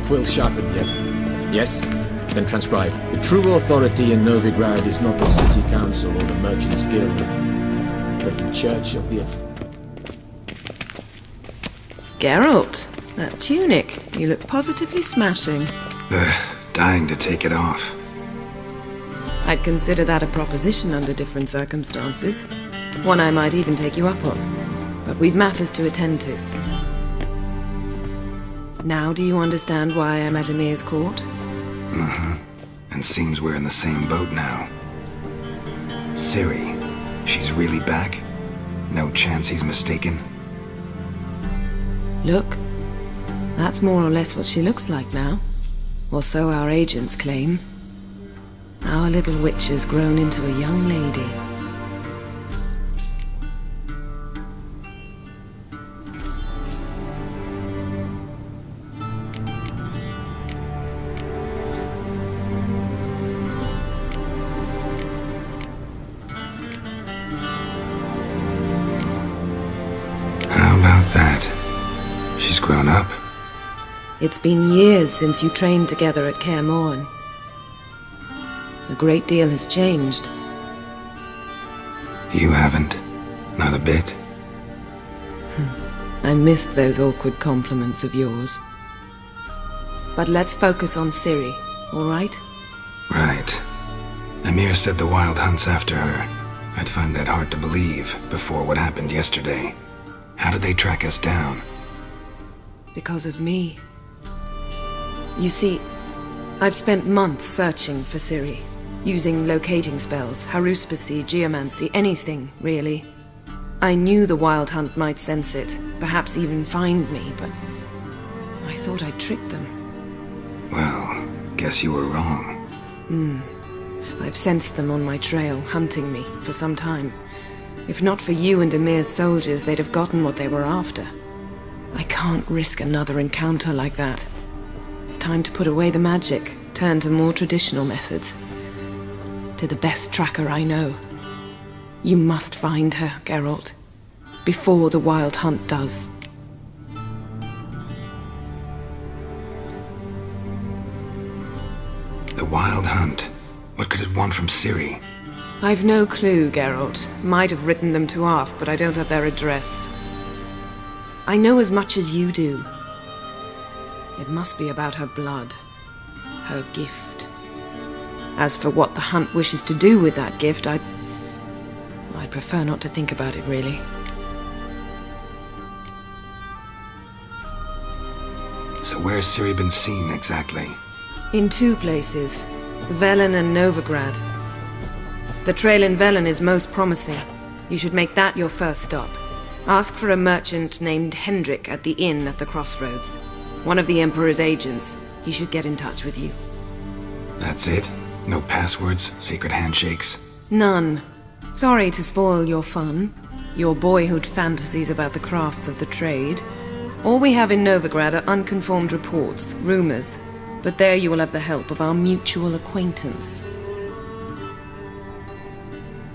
quill sharpened yet? Yes? Then transcribe. The true authority in Novigrad is not the city council or the merchants' guild, but the Church of the... Geralt, that tunic. You look positively smashing. Dying to take it off. I'd consider that a proposition under different circumstances. One I might even take you up on. But we've matters to attend to. Now do you understand why I'm at Ymir's court? And seems we're in the same boat now. Ciri, she's really back? No chance he's mistaken? Look, that's more or less what she looks like now. Or so our agents claim. Our little witch has grown into a young lady. How about that? She's grown up. It's been years since you trained together at Kaer Morhen. A great deal has changed. You haven't. Not a bit. I missed those awkward compliments of yours. But let's focus on Ciri, all right? Right. Ymir said the Wild Hunt's after her. I'd find that hard to believe before what happened yesterday. How did they track us down? Because of me. You see, I've spent months searching for Ciri, using locating spells, haruspicy, geomancy, anything, really. I knew the Wild Hunt might sense it, perhaps even find me, but I thought I'd tricked them. Well, guess you were wrong. I've sensed them on my trail, hunting me, for some time. If not for you and Ymir's soldiers, they'd have gotten what they were after. I can't risk another encounter like that. It's time to put away the magic, turn to more traditional methods. To the best tracker I know. You must find her, Geralt. Before the Wild Hunt does. The Wild Hunt? What could it want from Ciri? I've no clue, Geralt. Might have written them to ask, but I don't have their address. I know as much as you do. It must be about her blood. Her gift. As for what the Hunt wishes to do with that gift, I'd prefer not to think about it, really. So where's Ciri been seen, exactly? In two places. Velen and Novigrad. The trail in Velen is most promising. You should make that your first stop. Ask for a merchant named Hendrik at the inn at the crossroads. One of the Emperor's agents. He should get in touch with you. That's it? No passwords? Secret handshakes? None. Sorry to spoil your fun. Your boyhood fantasies about the crafts of the trade. All we have in Novigrad are unconfirmed reports, rumors. But there you will have the help of our mutual acquaintance.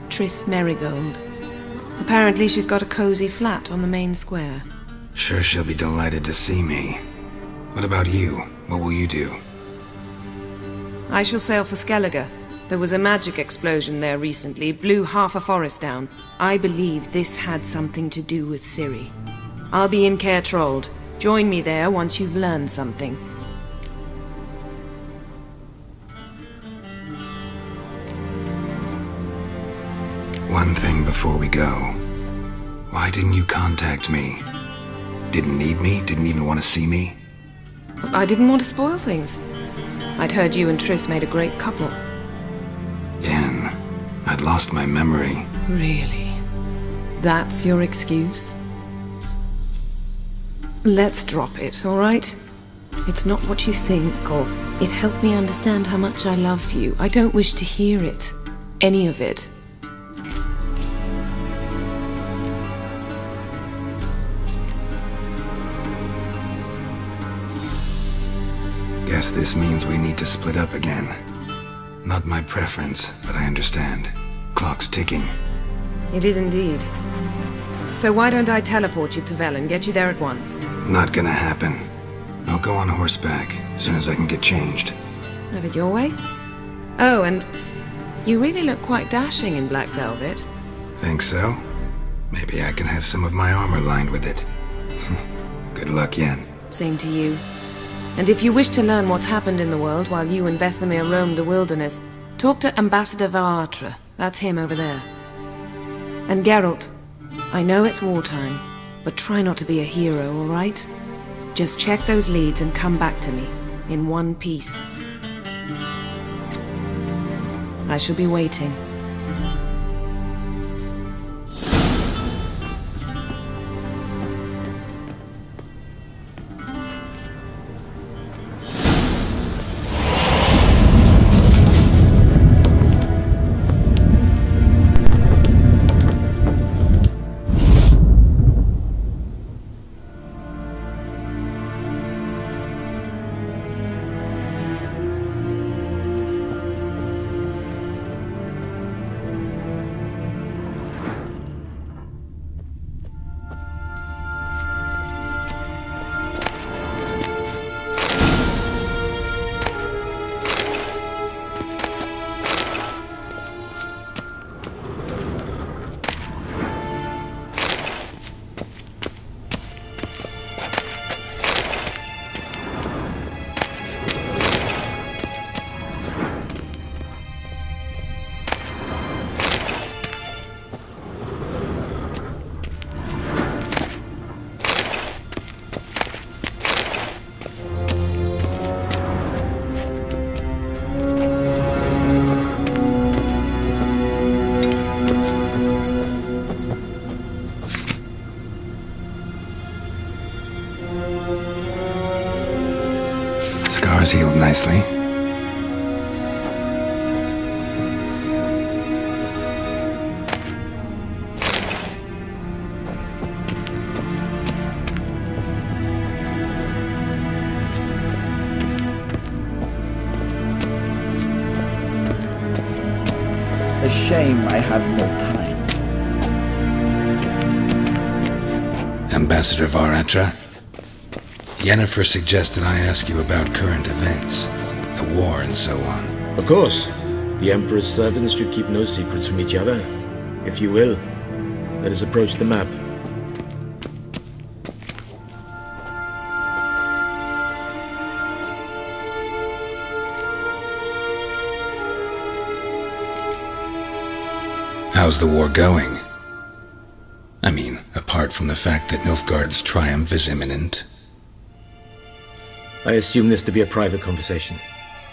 Triss Merigold. Apparently she's got a cozy flat on the main square. Sure she'll be delighted to see me. What about you? What will you do? I shall sail for Skellige. There was a magic explosion there recently, blew half a forest down. I believe this had something to do with Ciri. I'll be in Caer Trolde. Join me there once you've learned something. One thing before we go. Why didn't you contact me? Didn't need me? Didn't even want to see me? I didn't want to spoil things. I'd heard you and Triss made a great couple. Yen, I'd lost my memory. Really? That's your excuse? Let's drop it, all right? It's not what you think, or it helped me understand how much I love you. I don't wish to hear it. Any of it. Guess this means we need to split up again. Not my preference, but I understand. Clock's ticking. It is indeed. So why don't I teleport you to Velen, get you there at once? Not gonna happen. I'll go on horseback as soon as I can get changed. Have it your way? Oh, and you really look quite dashing in black velvet. Think so? Maybe I can have some of my armor lined with it. Good luck, Yen. Same to you. And if you wish to learn what's happened in the world while you and Vesemir roamed the wilderness, talk to Ambassador Varatra. That's him over there. And Geralt, I know it's wartime, but try not to be a hero, all right? Just check those leads and come back to me, in one piece. I shall be waiting. Scars healed nicely. A shame I have no time. Ambassador Varatra, Yennefer suggested I ask you about current events, the war and so on. Of course. The Emperor's servants should keep no secrets from each other. If you will, let us approach the map. How's the war going? I mean, apart from the fact that Nilfgaard's triumph is imminent. I assume this to be a private conversation.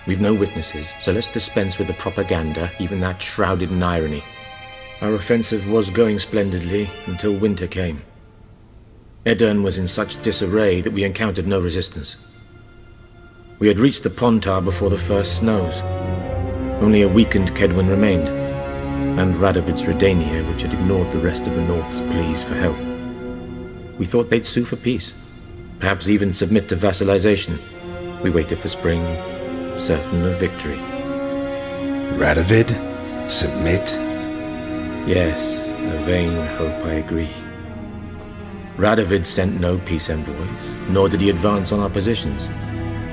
We've no witnesses, so let's dispense with the propaganda, even that shrouded in irony. Our offensive was going splendidly until winter came. Edirn was in such disarray that we encountered no resistance. We had reached the Pontar before the first snows. Only a weakened Kedwen remained, and Radovid's Redania, which had ignored the rest of the North's pleas for help. We thought they'd sue for peace, perhaps even submit to vassalization. We waited for spring, certain of victory. Radovid? Submit? Yes, a vain hope, I agree. Radovid sent no peace envoys, nor did he advance on our positions.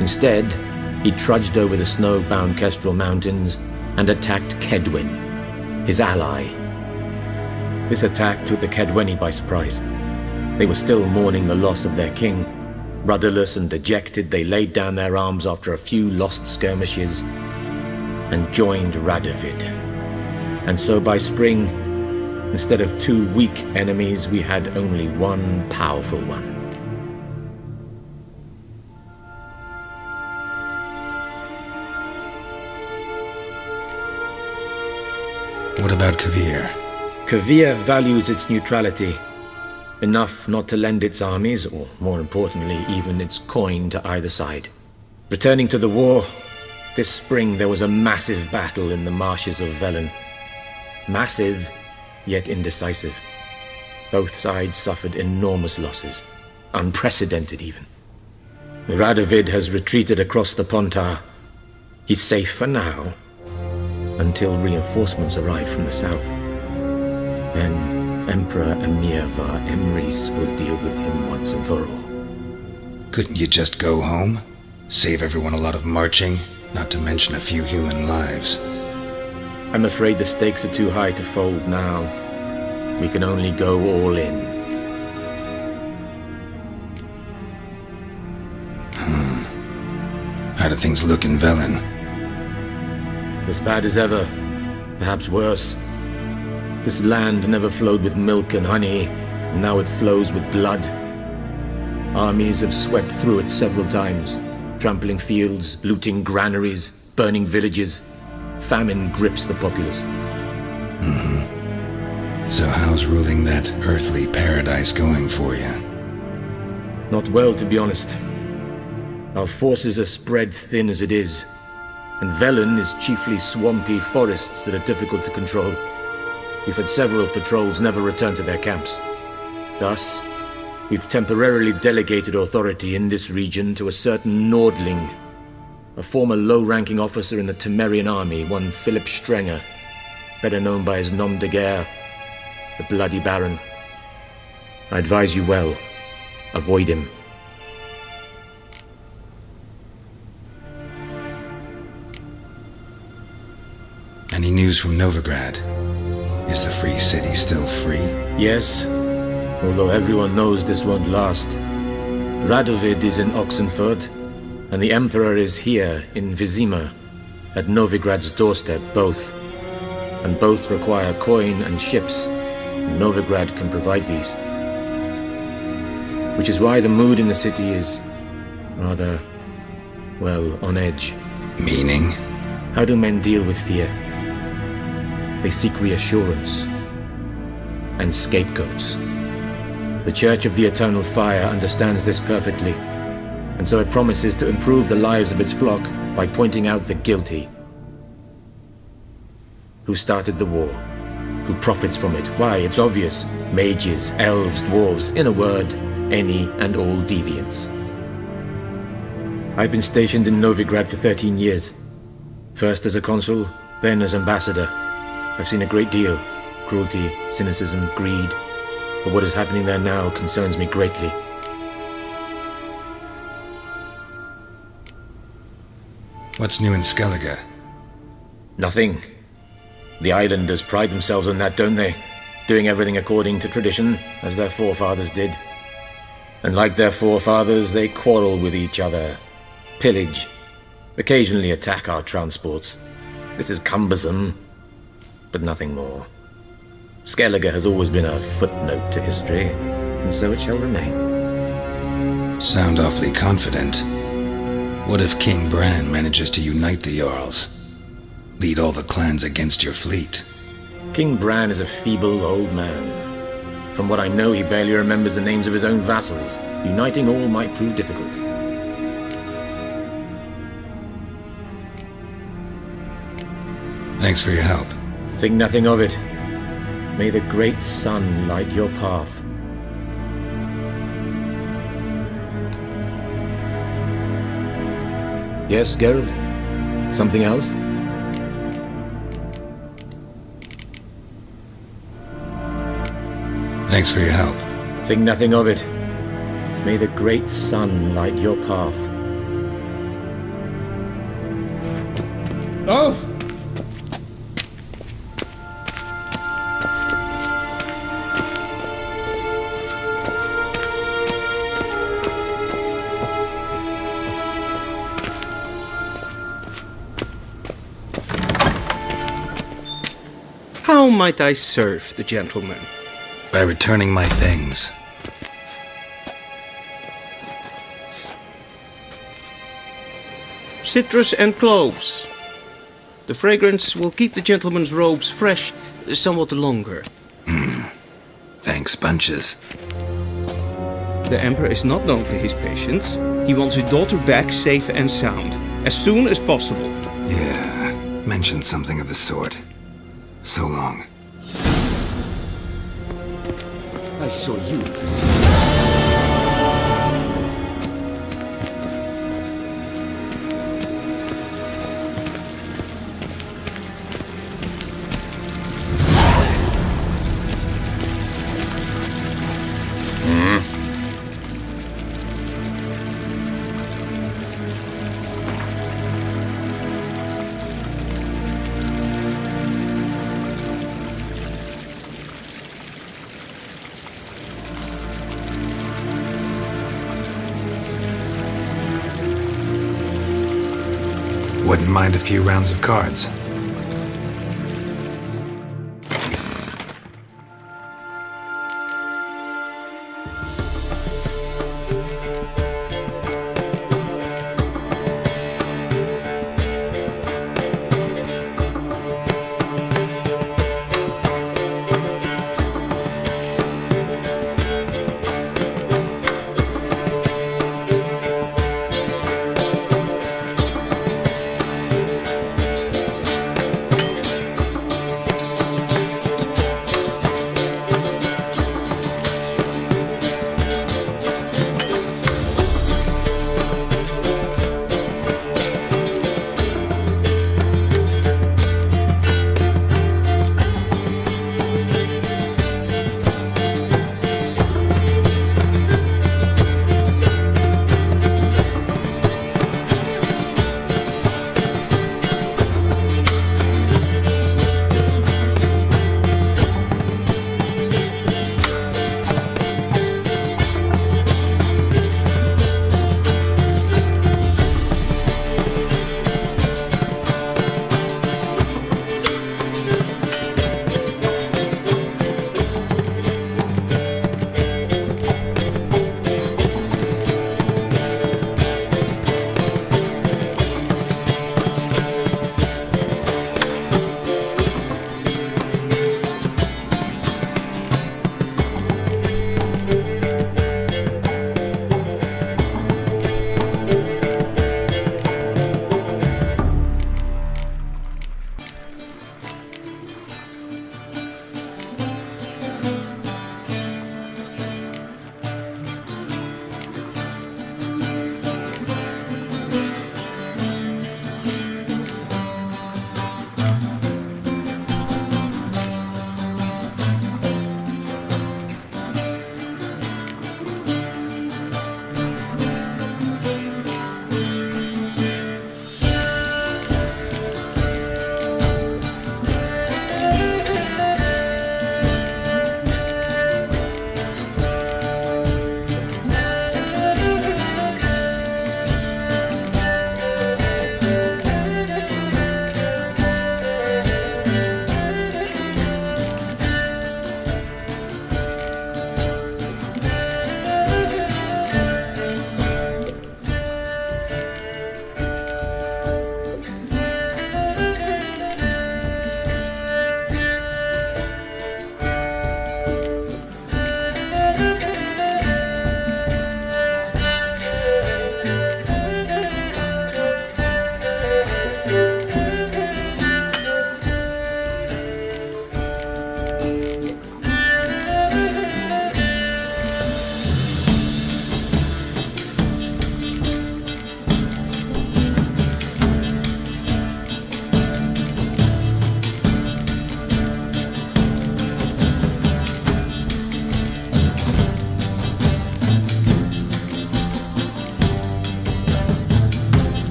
Instead, he trudged over the snow-bound Kestrel Mountains and attacked Kedwen, his ally. This attack took the Kedweni by surprise. They were still mourning the loss of their king. Rudderless and dejected, they laid down their arms after a few lost skirmishes and joined Radovid. And so by spring, instead of two weak enemies, we had only one powerful one. What about Kovir? Kovir values its neutrality, enough not to lend its armies, or more importantly, even its coin to either side. Returning to the war, this spring there was a massive battle in the marshes of Velen. Massive, yet indecisive. Both sides suffered enormous losses, unprecedented even. Radovid has retreated across the Pontar. He's safe for now, until reinforcements arrive from the south. Then Emperor Emhyr var Emreis will deal with him once and for all. Couldn't you just go home? Save everyone a lot of marching, not to mention a few human lives. I'm afraid the stakes are too high to fold now. We can only go all in. How do things look in Velen? As bad as ever, perhaps worse. This land never flowed with milk and honey, and now it flows with blood. Armies have swept through it several times, trampling fields, looting granaries, burning villages. Famine grips the populace. So how's ruling that earthly paradise going for you? Not well, to be honest. Our forces are spread thin as it is, and Velen is chiefly swampy forests that are difficult to control. We've had several patrols never return to their camps. Thus, we've temporarily delegated authority in this region to a certain Nordling, a former low-ranking officer in the Temerian army, one Philip Strenger, better known by his nom de guerre, the Bloody Baron. I advise you well. Avoid him. Any news from Novigrad? Is the Free City still free? Yes, although everyone knows this won't last. Radovid is in Oxenfurt, and the Emperor is here in Vizima, at Novigrad's doorstep, both. And both require coin and ships. Novigrad can provide these. Which is why the mood in the city is rather, well, on edge. Meaning? How do men deal with fear? They seek reassurance and scapegoats. The Church of the Eternal Fire understands this perfectly, and so it promises to improve the lives of its flock by pointing out the guilty. Who started the war? Who profits from it? Why, it's obvious. Mages, elves, dwarves, in a word, any and all deviants. I've been stationed in Novigrad for 13 years. First as a consul, then as ambassador. I've seen a great deal. Cruelty, cynicism, greed. But what is happening there now concerns me greatly. What's new in Skellige? Nothing. The islanders pride themselves on that, don't they? Doing everything according to tradition, as their forefathers did. And like their forefathers, they quarrel with each other, pillage, occasionally attack our transports. This is cumbersome, but nothing more. Skellige has always been a footnote to history, and so it shall remain. Sound awfully confident. What if King Bran manages to unite the Jarls? Lead all the clans against your fleet? King Bran is a feeble old man. From what I know, he barely remembers the names of his own vassals. Uniting all might prove difficult. Thanks for your help. Think nothing of it. May the great sun light your path. Yes, Geralt? Something else? Thanks for your help. Think nothing of it. May the great sun light your path. Oh! How might I serve the gentleman? By returning my things. Citrus and cloves. The fragrance will keep the gentleman's robes fresh somewhat longer. Thanks, bunches. The Emperor is not known for his patience. He wants his daughter back safe and sound, as soon as possible. Yeah, mentioned something of the sort. So long. I saw you. Wouldn't mind a few rounds of cards.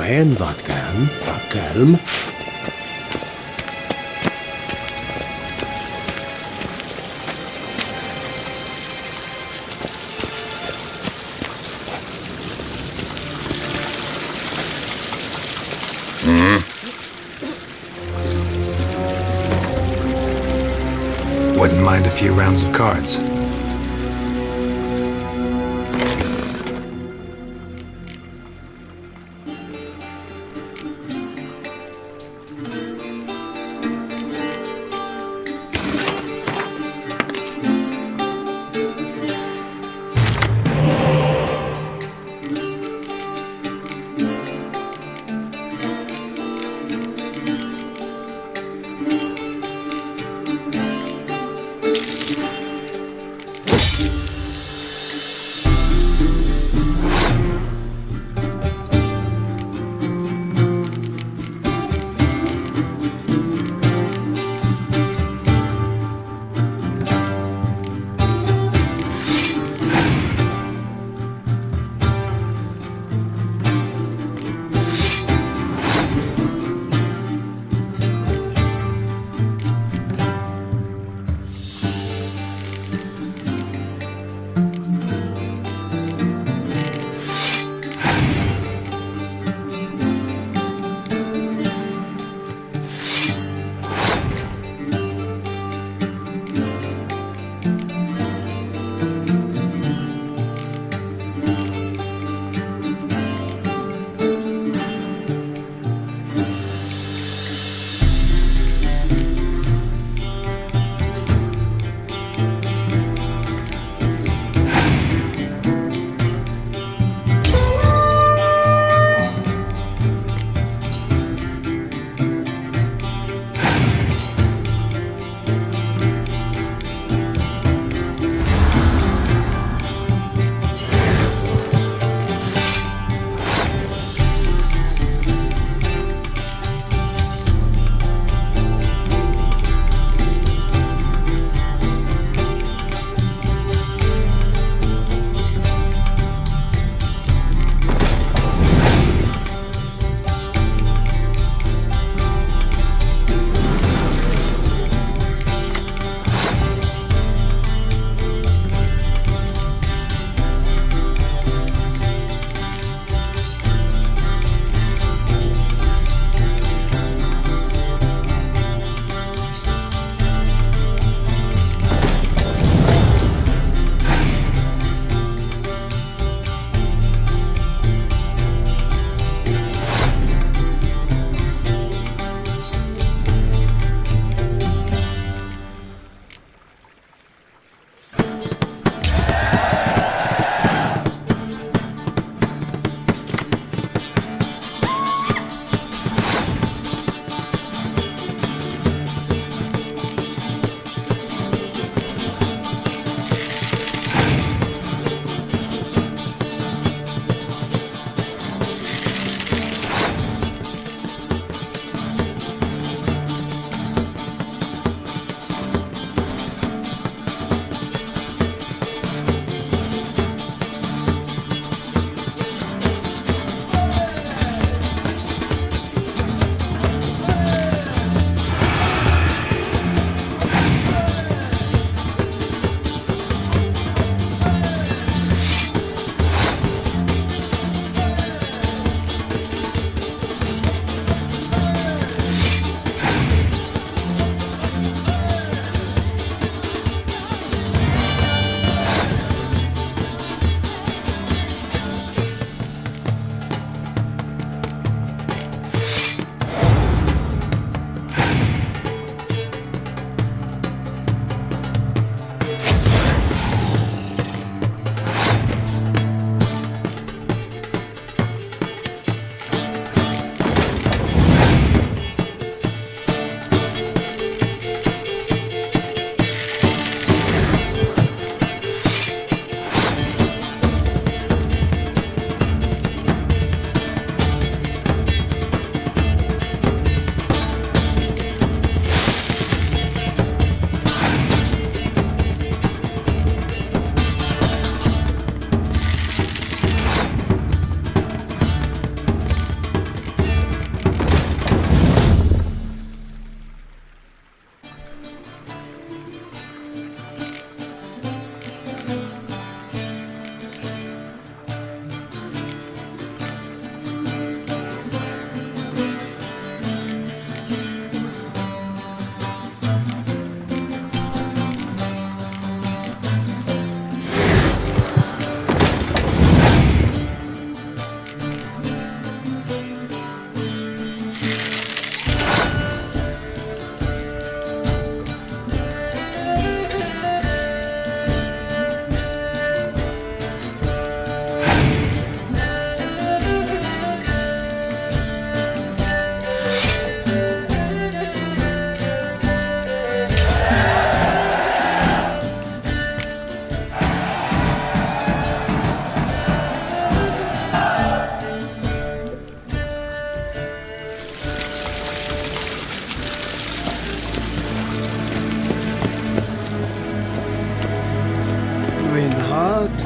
en wat kalm. Wouldn't mind a few rounds of cards.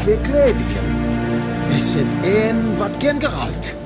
verkleed wien. Is het een wat ken Geralt?